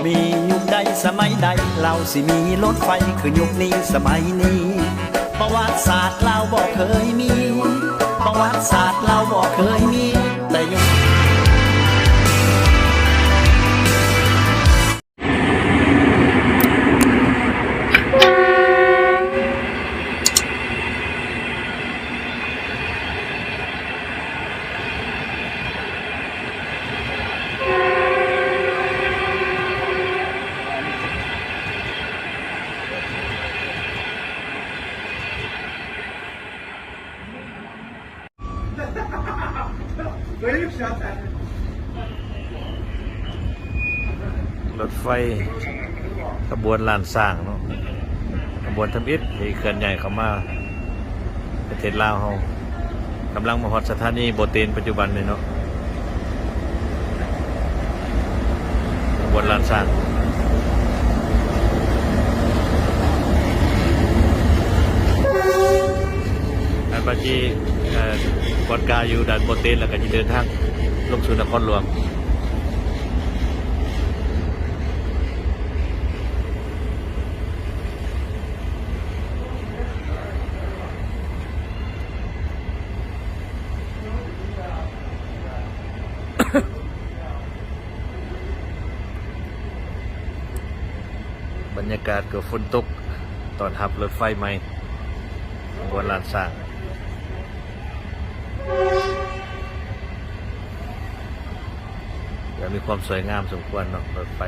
มียุคใดสมัยใดเราสิมีรถไฟคือยุคนี้สมัยนี้ประวัติศาสตร์เราบอกเคยมีประวัติศาสตร์เราบอกเคยมีแต่ยุครถไฟขบวนลานสร้างเนาะขบวนทำอิฐที่เคลื่อนใหญ่เข้ามาประเทศลาวเฮากำลังมาฮอดสถานีโบเตนปัจจุบันเลยเนาะขบวนลานสร้างอันเมื่อกี้บอนกาอยู่ด่านโบเตนแล้วก็จะเดินทางลงสู่นครหลวงบรรยากาศก็ฝนตกตอนทับรถไฟใหม่บนลานสร้างจะมีความสวยงามสมควรเนาะรถไฟ